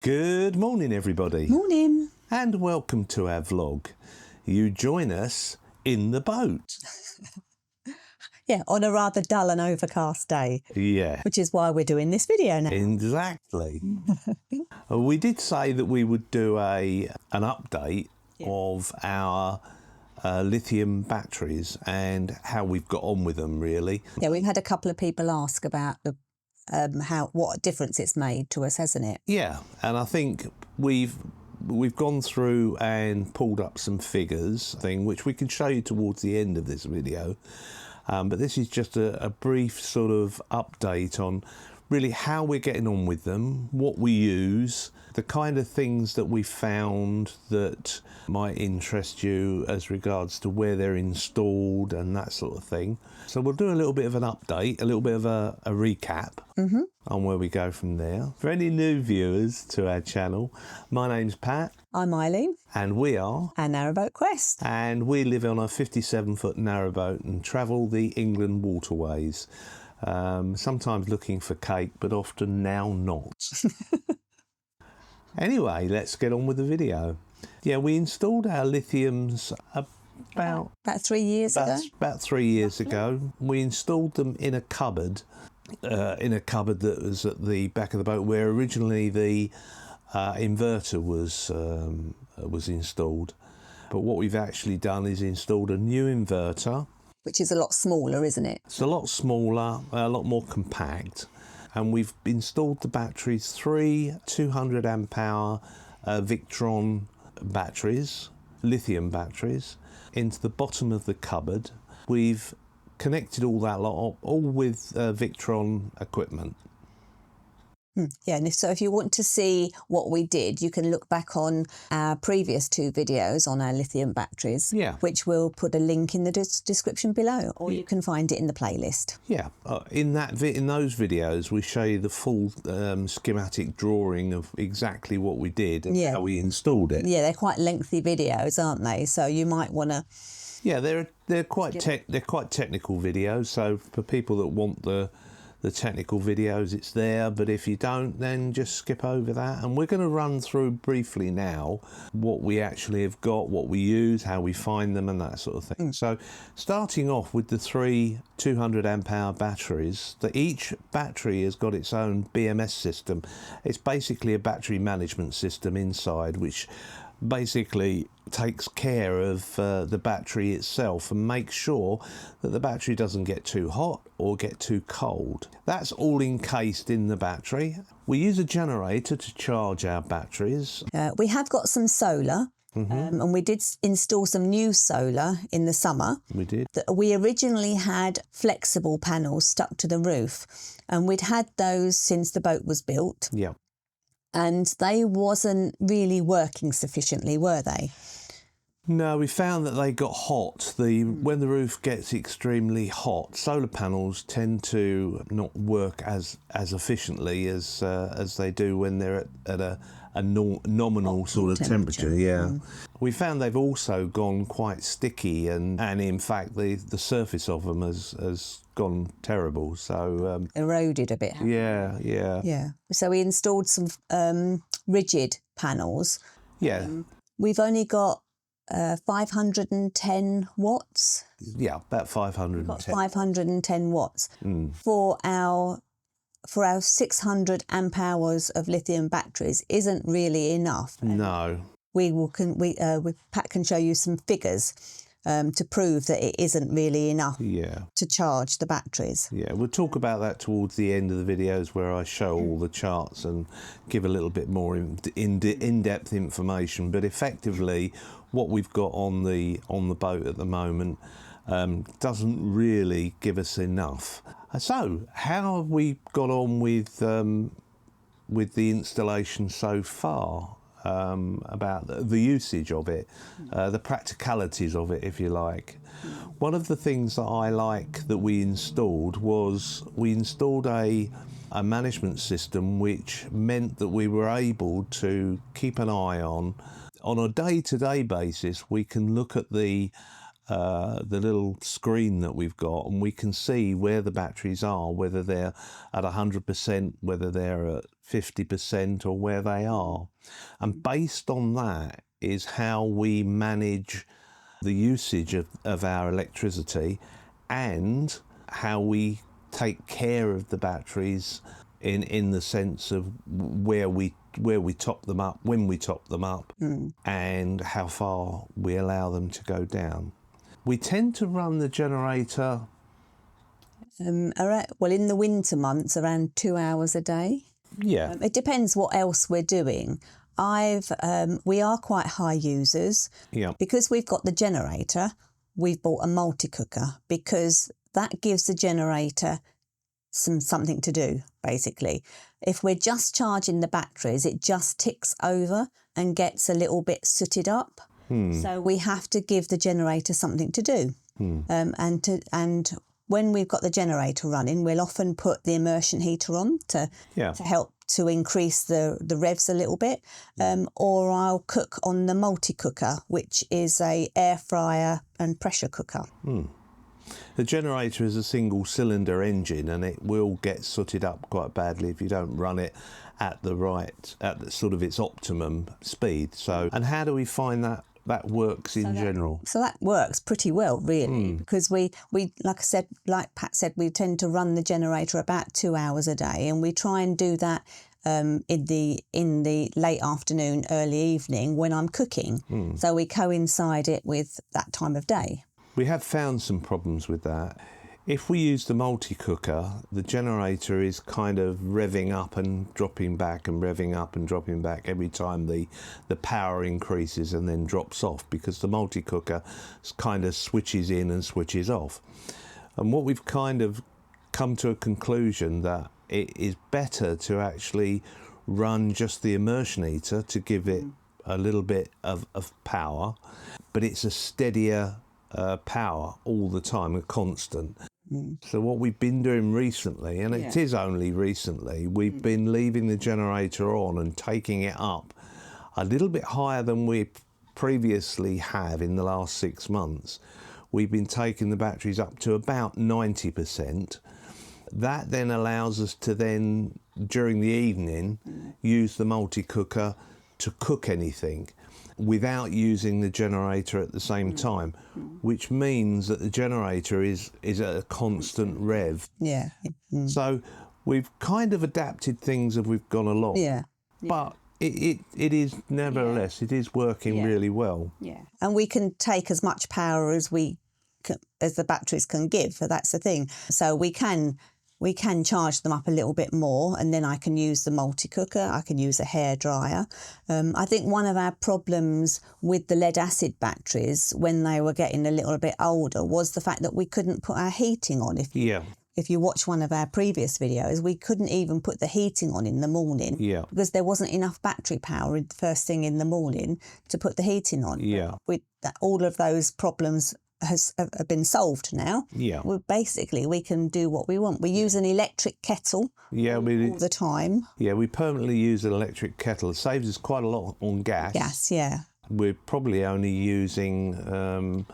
Good morning, everybody. Morning. And welcome to our vlog. You join us in the boat. Yeah, on a rather dull and overcast day. Yeah. Which is why we're doing this video now. Exactly. We did say that we would do an update of our lithium batteries and how we've got on with them, really. Yeah, we've had a couple of people ask about the what difference it's made to us, hasn't it? Yeah, and I think we've gone through and pulled up some figures, which we can show you towards the end of this video. But this is just a brief sort of update on really how we're getting on with them, what we use, the kind of things that we found that might interest you as regards to where they're installed and that sort of thing. So we'll do a little bit of an update, a little bit of a recap on where we go from there. For any new viewers to our channel, my name's Pat. I'm Eileen. And we are our Narrowboat Quest. And we live on a 57-foot narrowboat and travel the England waterways. Sometimes looking for cake, but often now not. Anyway, let's get on with the video. Yeah, we installed our lithiums about 3 years ago. About 3 years ago. We installed them in a cupboard that was at the back of the boat, where originally the inverter was installed. But what we've actually done is installed a new inverter, which is a lot smaller, isn't it? It's a lot smaller, a lot more compact. And we've installed the batteries, 3 200 amp hour Victron batteries, lithium batteries, into the bottom of the cupboard. We've connected all that lot up, all with Victron equipment. Yeah, and so if you want to see what we did, you can look back on our previous 2 videos on our lithium batteries, which we'll put a link in the description below, or you can find it in the playlist. Yeah, in those videos, we show you the full schematic drawing of exactly what we did and how we installed it. Yeah, they're quite lengthy videos, aren't they? So you might want to... Yeah, they're quite technical videos. So for people that want the technical videos, it's there, but if you don't, then just skip over that. And we're going to run through briefly now what we actually have got, what we use, how we find them, and that sort of thing. So starting off with the 3 200 amp hour batteries, each battery has got its own BMS system. It's basically a battery management system inside, which basically takes care of the battery itself and makes sure that the battery doesn't get too hot or get too cold. That's all encased in the battery. We use a generator to charge our batteries. We have got some solar. And we did install some new solar in the summer. We did. We originally had flexible panels stuck to the roof, and we'd had those since the boat was built. Yeah. And they wasn't really working sufficiently, were they? No, we found that they got hot. When the roof gets extremely hot, solar panels tend to not work as efficiently as they do when they're at a nominal sort of temperature. Yeah. We found they've also gone quite sticky, and in fact the surface of them has gone terrible. So eroded a bit. Yeah. So we installed some rigid panels. Yeah. We've only got 510 watts. Yeah, about 510. Got 510 watts for our 600 amp hours of lithium batteries isn't really enough. No. Pat can show you some figures to prove that it isn't really enough to charge the batteries. Yeah, we'll talk about that towards the end of the videos, where I show all the charts and give a little bit more in-depth information. But effectively, what we've got on the boat at the moment doesn't really give us enough. So how have we got on with the installation so far? About the usage of it, the practicalities of it, if you like. One of the things that I like that we installed was a management system, which meant that we were able to keep an eye on a day-to-day basis. We can look at the the little screen that we've got, and we can see where the batteries are, whether they're at 100%, whether they're at 50%, or where they are. And based on that is how we manage the usage of our electricity, and how we take care of the batteries in the sense of where we top them up, when we top them up, and how far we allow them to go down. We tend to run the generator well, in the winter months, around 2 hours a day. Yeah. It depends what else we're doing. We are quite high users. Yeah. Because we've got the generator, we've bought a multi-cooker, because that gives the generator something to do, basically. If we're just charging the batteries, it just ticks over and gets a little bit sooted up. So we have to give the generator something to do. And when we've got the generator running, we'll often put the immersion heater on to help to increase the revs a little bit, or I'll cook on the multi-cooker, which is a air fryer and pressure cooker. The generator is a single cylinder engine, and it will get sooted up quite badly if you don't run it at sort of its optimum speed. So, and how do we find that works in general? So that works pretty well, really, because we like I said, like Pat said, we tend to run the generator about 2 hours a day, and we try and do that in the late afternoon, early evening when I'm cooking. So we coincide it with that time of day. We have found some problems with that. If we use the multi-cooker, the generator is kind of revving up and dropping back and revving up and dropping back every time the power increases and then drops off, because the multi-cooker kind of switches in and switches off. And what we've kind of come to a conclusion that it is better to actually run just the immersion heater to give it a little bit of power, but it's a steadier power all the time, a constant. So what we've been doing recently, and it is only recently, we've been leaving the generator on and taking it up a little bit higher than we previously have in the last 6 months. We've been taking the batteries up to about 90%. That then allows us to then, during the evening, use the multi-cooker to cook anything without using the generator at the same time, which means that the generator is at a constant rev. Yeah. So we've kind of adapted things as we've gone along. Yeah. But it is, nevertheless, it is working really well. Yeah. And we can take as much power as as the batteries can give. So that's the thing. So we can charge them up a little bit more, and then I can use the multi-cooker, I can use a hairdryer. I think one of our problems with the lead acid batteries when they were getting a little bit older was the fact that we couldn't put our heating on. If you watch one of our previous videos, we couldn't even put the heating on in the morning because there wasn't enough battery power the first thing in the morning to put the heating on. All of those problems have been solved now. We can do what we want. We use an electric kettle all the time. We permanently use an electric kettle. It saves us quite a lot on gas. We're probably only using...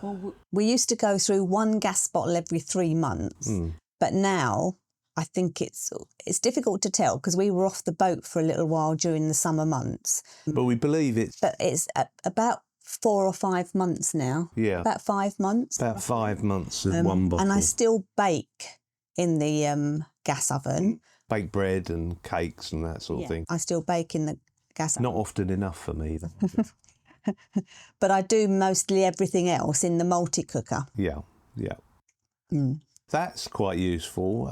we used to go through one gas bottle every 3 months, but now I think it's difficult to tell because we were off the boat for a little while during the summer months. But we believe it's... But it's about 4 or 5 months now. About 5 months. About 5 months of one bottle. And I still bake in the gas oven. Bake bread and cakes and that sort of thing. I still bake in the gas oven. Not often enough for me, though. But I do mostly everything else in the multi-cooker. That's quite useful.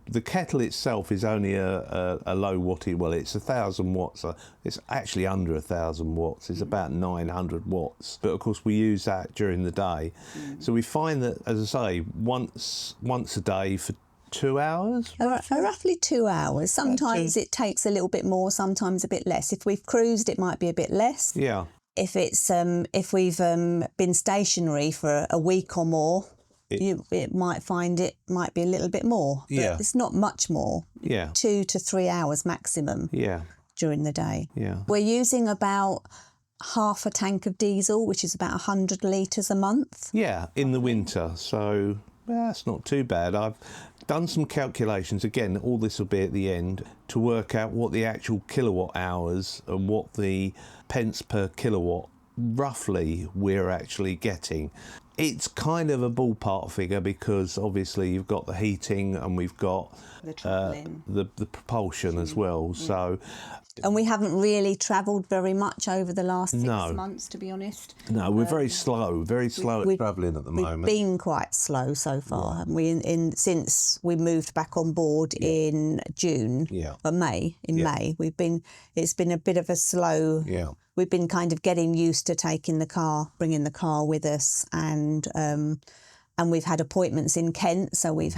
The kettle itself is only a low wattage. Well, it's 1,000 watts. It's actually under 1,000 watts. It's about 900 watts. But of course, we use that during the day. So we find that, as I say, once a day for 2 hours. Roughly 2 hours. Sometimes it takes a little bit more. Sometimes a bit less. If we've cruised, it might be a bit less. If it's if we've been stationary for a week or more. It might find it might be a little bit more, but it's not much more. 2 to 3 hours maximum during the day. We're using about half a tank of diesel, which is about 100 litres a month. Yeah, in the winter. So that's not too bad. I've done some calculations. Again, all this will be at the end to work out what the actual kilowatt hours and what the pence per kilowatt roughly we're actually getting. It's kind of a ballpark figure because obviously you've got the heating and we've got the propulsion as well. So, and we haven't really travelled very much over the last 6 months, to be honest. No, we're very slow at travelling at the moment. We've been quite slow so far, haven't we? Since we moved back on board in June, or May. May, it's been a bit of a slow. Yeah. We've been kind of getting used to bringing the car with us, and we've had appointments in Kent, so we've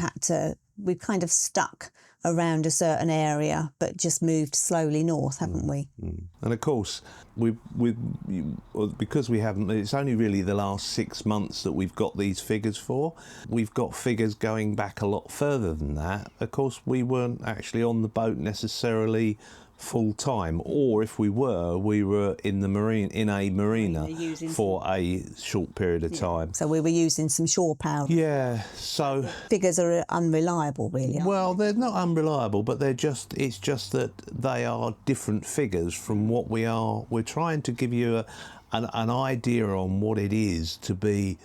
kind of stuck around a certain area, but just moved slowly north, haven't we? And of course, because we haven't, it's only really the last 6 months that we've got these figures for. We've got figures going back a lot further than that. Of course, we weren't actually on the boat necessarily full time, or if we were in a marina for a short period of time. So we were using some shore power. Yeah, so figures are unreliable, really. Well, they're not unreliable, but it's just that they are different figures from what we are. We're trying to give you an idea on what it is to be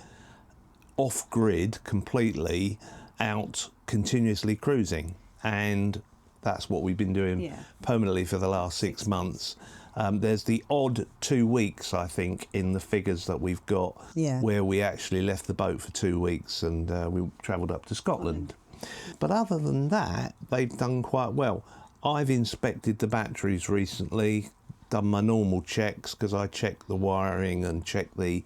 off grid completely, out continuously cruising, and that's what we've been doing permanently for the last 6 months. There's the odd 2 weeks, I think, in the figures that we've got where we actually left the boat for 2 weeks and we travelled up to Scotland. But other than that, they've done quite well. I've inspected the batteries recently, done my normal checks because I check the wiring and check the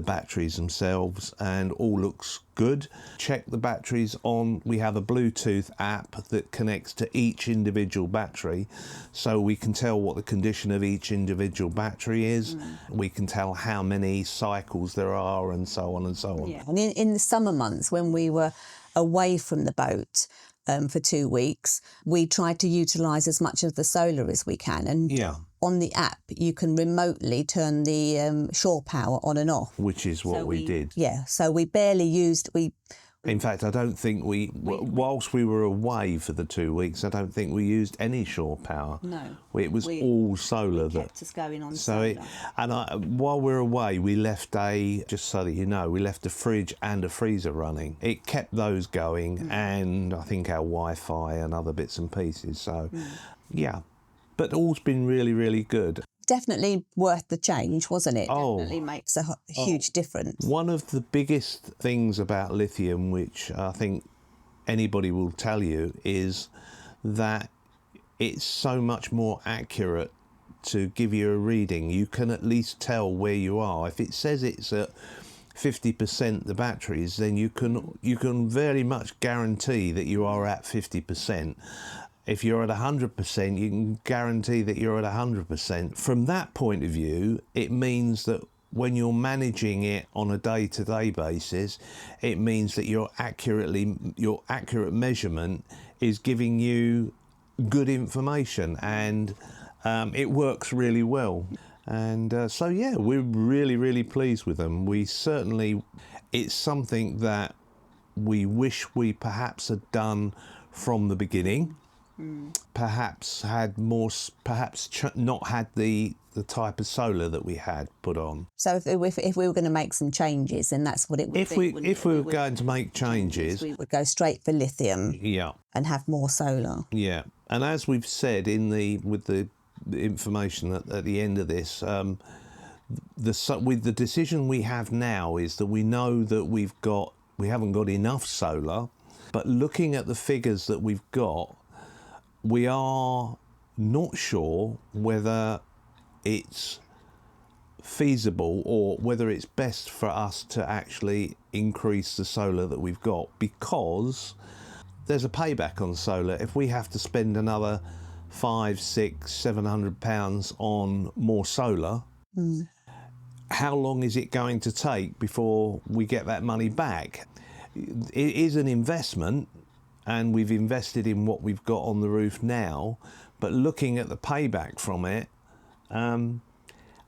batteries themselves, and all looks good. Check the batteries on, we have a Bluetooth app that connects to each individual battery, so we can tell what the condition of each individual battery is. We can tell how many cycles there are, and so on and so on. Yeah. And in the summer months when we were away from the boat for 2 weeks, we tried to utilise as much of the solar as we can, and on the app you can remotely turn the shore power on and off, which is what we did. So we barely used in fact, I don't think whilst we were away for the 2 weeks, I don't think we used any shore power. No. It was all solar. Kept us going on solar. While we were away, we left just so that you know, we left a fridge and a freezer running. It kept those going, and I think our Wi-Fi and other bits and pieces. So, but all's been really, really good. Definitely worth the change, wasn't it? Definitely makes a huge difference. One of the biggest things about lithium, which I think anybody will tell you, is that it's so much more accurate to give you a reading. You can at least tell where you are. If it says it's at 50% the batteries, then you can very much guarantee that you are at 50%. If you're at 100%, you can guarantee that you're at 100%. From that point of view, it means that when you're managing it on a day-to-day basis, it means that your accurate measurement is giving you good information, and it works really well. And we're really, really pleased with them. It's something that we wish we perhaps had done from the beginning. Perhaps not had the type of solar that we had put on. So if we were going to make some changes, then that's what it would be. If we were going to make changes, we would go straight for lithium. And have more solar. Yeah, and as we've said with the information at the end of this, with the decision we have now is that we know that we haven't got enough solar, but looking at the figures that we've got, we are not sure whether it's feasible or whether it's best for us to actually increase the solar that we've got, because there's a payback on solar. If we have to spend another £500, £600, £700 on more solar, how long is it going to take before we get that money back? It is an investment, and we've invested in what we've got on the roof now, but looking at the payback from it,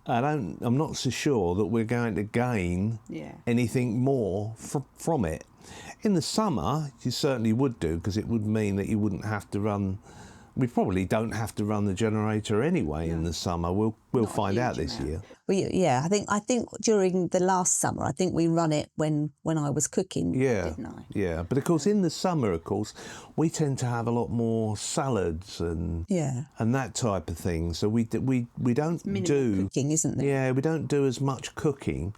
I'm not so sure that we're going to gain anything more from it. In the summer, you certainly would do, because it would mean that you wouldn't have to run. We probably don't have to run the generator anyway in the summer. We'll find out this year. Well, yeah, I think during the last summer, I think we run it when I was cooking. Yeah, didn't I? Yeah. But of course, in the summer, of course, we tend to have a lot more salads and that type of thing. So we don't do cooking, isn't there? Yeah, we don't do as much cooking.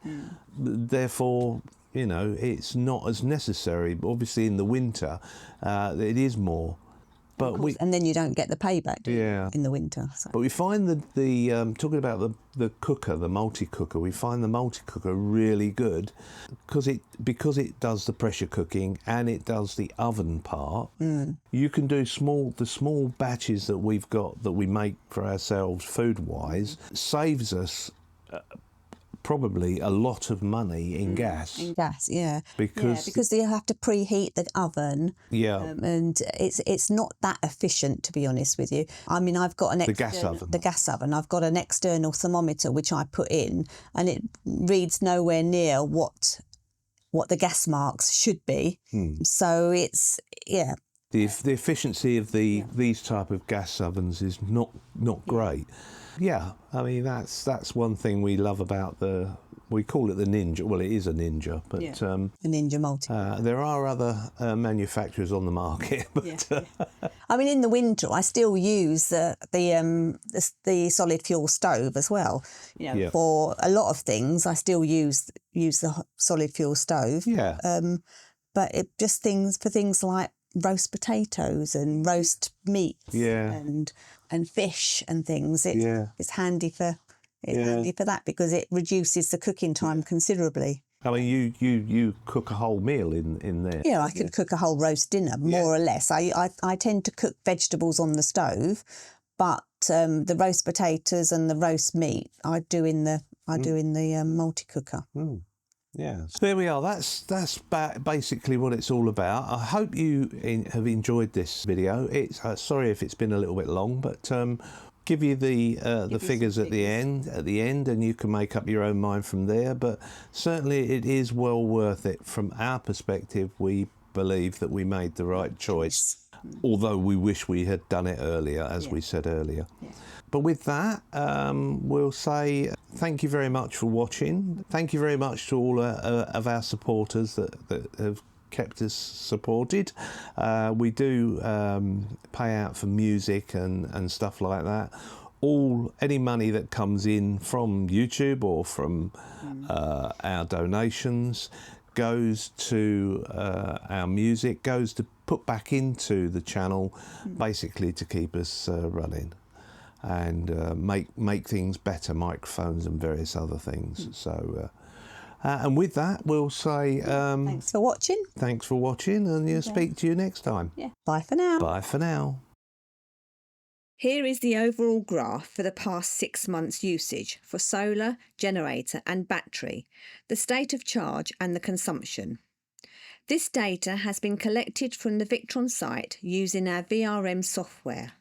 Therefore, you know, it's not as necessary. But obviously, in the winter, it is more. But and then you don't get the payback, do you, in the winter. So. But we find the talking about the cooker, the multi-cooker, we find the multi-cooker really good because it does the pressure cooking and it does the oven part. You can do the small batches that we've got that we make for ourselves food-wise, saves us probably a lot of money in gas. In gas, yeah. Because you have to preheat the oven. Yeah. And it's not that efficient, to be honest with you. I mean, I've got the gas oven. I've got an external thermometer which I put in, and it reads nowhere near what the gas marks should be. So it's The efficiency of these type of gas ovens is not great. Yeah, I mean that's one thing we love about we call it the Ninja. Well, it is a Ninja, but a Ninja Multi. There are other manufacturers on the market. But, I mean, in the winter, I still use the solid fuel stove as well. You know, for a lot of things, I still use the solid fuel stove. Yeah. But for things like roast potatoes and roast meats and fish and things, it's handy for that because it reduces the cooking time considerably. I mean, you cook a whole meal in there. Yeah, I could cook a whole roast dinner, more or less. I tend to cook vegetables on the stove, but the roast potatoes and the roast meat I do in the multi-cooker. Yeah, so there we are. That's basically what it's all about. I hope you have enjoyed this video. It's sorry if it's been a little bit long, but give you the figures at the end, and you can make up your own mind from there. But certainly, it is well worth it from our perspective. We believe that we made the right choice, although we wish we had done it earlier, as we said earlier. Yeah. But with that, we'll say thank you very much for watching. Thank you very much to all of our supporters that have kept us supported. We do pay out for music and stuff like that. Any money that comes in from YouTube or from our donations goes to our music, goes to put back into the channel, basically to keep us running and make things better, microphones and various other things. So and with that, we'll say thanks for watching. Thanks for watching, and we'll speak to you next time. Yeah. Bye for now. Bye for now. Here is the overall graph for the past 6 months' usage for solar, generator and battery, the state of charge and the consumption. This data has been collected from the Victron site using our VRM software.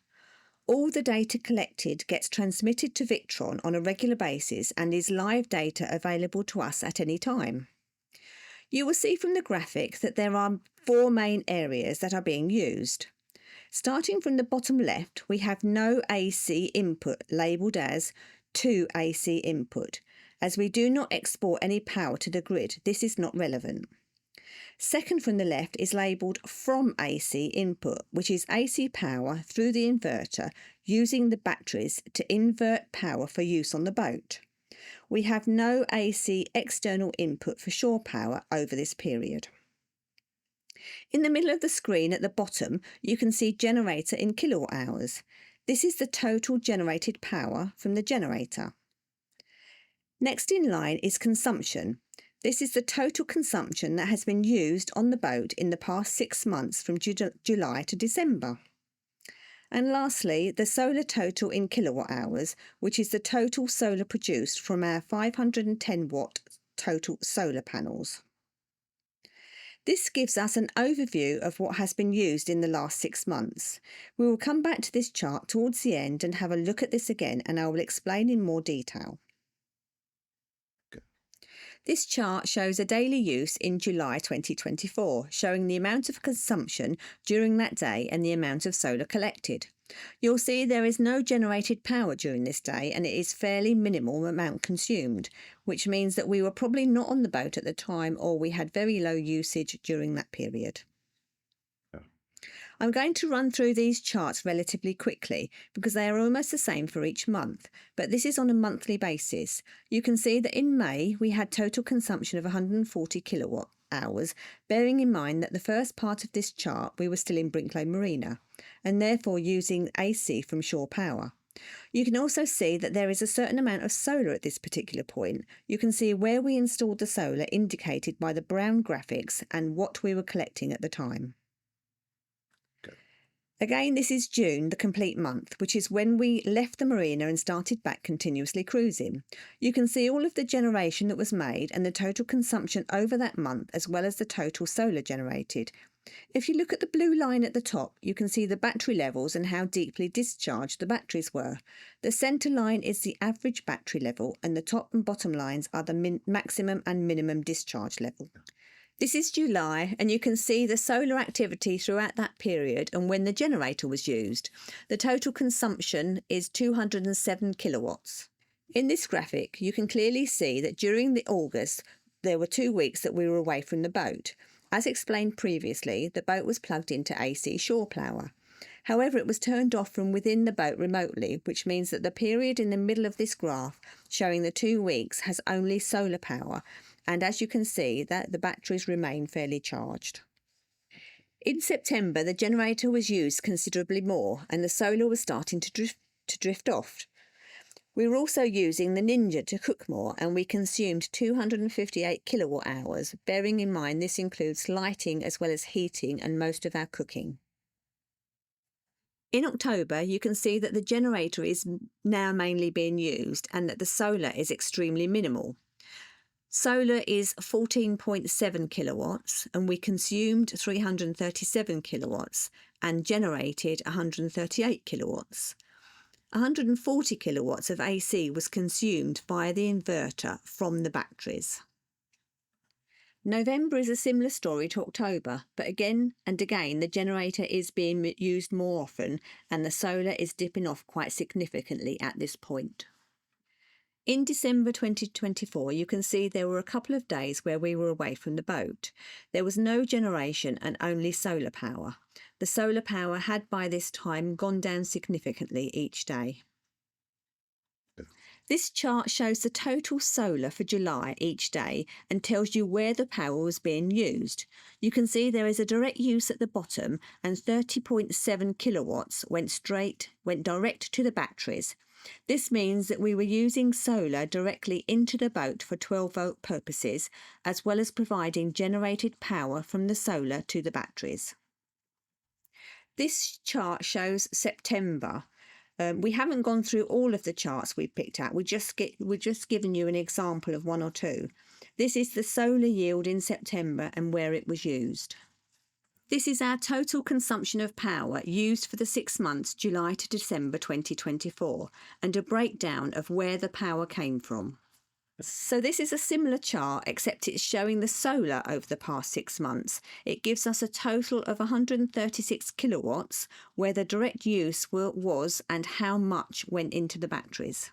All the data collected gets transmitted to Victron on a regular basis and is live data available to us at any time. You will see from the graphic that there are 4 main areas that are being used. Starting from the bottom left, we have no AC input labelled as to AC input. As we do not export any power to the grid, this is not relevant. Second from the left is labelled from AC input, which is AC power through the inverter using the batteries to invert power for use on the boat. We have no AC external input for shore power over this period. In the middle of the screen at the bottom, you can see generator in kilowatt hours. This is the total generated power from the generator. Next in line is consumption. This is the total consumption that has been used on the boat in the past 6 months from July to December. And lastly, the solar total in kilowatt hours, which is the total solar produced from our 510 watt total solar panels. This gives us an overview of what has been used in the last 6 months. We will come back to this chart towards the end and have a look at this again, and I will explain in more detail. This chart shows a daily use in July 2024, showing the amount of consumption during that day and the amount of solar collected. You'll see there is no generated power during this day and it is fairly minimal amount consumed, which means that we were probably not on the boat at the time or we had very low usage during that period. I'm going to run through these charts relatively quickly because they are almost the same for each month, but this is on a monthly basis. You can see that in May we had total consumption of 140 kilowatt hours, bearing in mind that the first part of this chart we were still in Brinkley Marina and therefore using AC from shore power. You can also see that there is a certain amount of solar at this particular point. You can see where we installed the solar indicated by the brown graphics and what we were collecting at the time. Again, this is June, the complete month, which is when we left the marina and started back continuously cruising. You can see all of the generation that was made and the total consumption over that month, as well as the total solar generated. If you look at the blue line at the top, you can see the battery levels and how deeply discharged the batteries were. The centre line is the average battery level and the top and bottom lines are the maximum and minimum discharge level. This is July and you can see the solar activity throughout that period and when the generator was used. The total consumption is 207 kilowatts. In this graphic you can clearly see that during the August there were 2 weeks that we were away from the boat. As explained previously, the boat was plugged into AC shore power. However, it was turned off from within the boat remotely, which means that the period in the middle of this graph showing the 2 weeks has only solar power. And as you can see, that the batteries remain fairly charged. In September, the generator was used considerably more and the solar was starting to drift off. We were also using the Ninja to cook more and we consumed 258 kilowatt hours, bearing in mind this includes lighting as well as heating and most of our cooking. In October, you can see that the generator is now mainly being used and that the solar is extremely minimal. Solar is 14.7 kilowatts and we consumed 337 kilowatts and generated 138 kilowatts. 140 kilowatts of AC was consumed via the inverter from the batteries. November is a similar story to October, but again and again the generator is being used more often and the solar is dipping off quite significantly at this point. In December 2024, you can see there were a couple of days where we were away from the boat. There was no generation and only solar power. The solar power had by this time gone down significantly each day. This chart shows the total solar for July each day and tells you where the power was being used. You can see there is a direct use at the bottom and 30.7 kilowatts went direct to the batteries. This means that we were using solar directly into the boat for 12-volt purposes, as well as providing generated power from the solar to the batteries. This chart shows September. We haven't gone through all of the charts we picked out. We're just giving you an example of one or two. This is the solar yield in September and where it was used. This is our total consumption of power used for the 6 months, July to December 2024, and a breakdown of where the power came from. So this is a similar chart, except it's showing the solar over the past 6 months. It gives us a total of 136 kilowatts, where the direct use was and how much went into the batteries.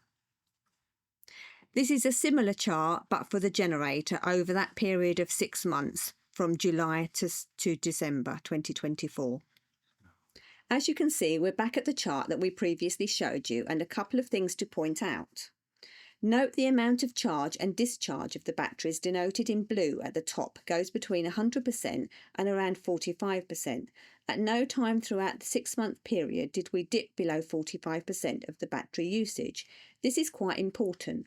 This is a similar chart, but for the generator over that period of 6 months, from July to December 2024. As you can see, we're back at the chart that we previously showed you and a couple of things to point out. Note the amount of charge and discharge of the batteries denoted in blue at the top goes between 100% and around 45%. At no time throughout the 6-month period did we dip below 45% of the battery usage. This is quite important.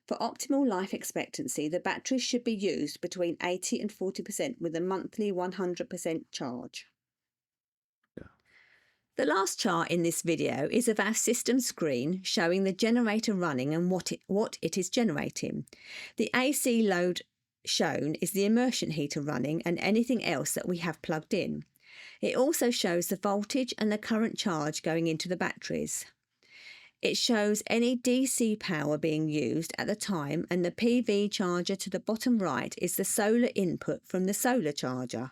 For optimal life expectancy, the batteries should be used between 80 and 40% with a monthly 100% charge. Yeah. The last chart in this video is of our system screen showing the generator running and what it is generating. The AC load shown is the immersion heater running and anything else that we have plugged in. It also shows the voltage and the current charge going into the batteries. It shows any DC power being used at the time, and the PV charger to the bottom right is the solar input from the solar charger.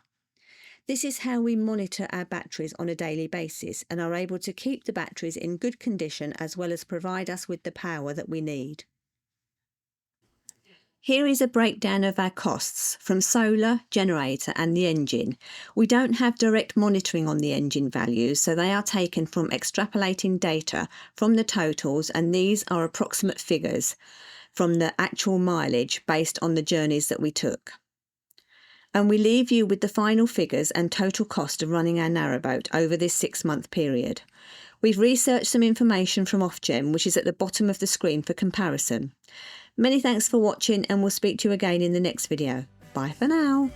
This is how we monitor our batteries on a daily basis and are able to keep the batteries in good condition as well as provide us with the power that we need. Here is a breakdown of our costs from solar, generator and the engine. We don't have direct monitoring on the engine values, so they are taken from extrapolating data from the totals, and these are approximate figures from the actual mileage based on the journeys that we took. And we leave you with the final figures and total cost of running our narrowboat over this 6-month period. We've researched some information from Ofgem, which is at the bottom of the screen for comparison. Many thanks for watching, and we'll speak to you again in the next video. Bye for now.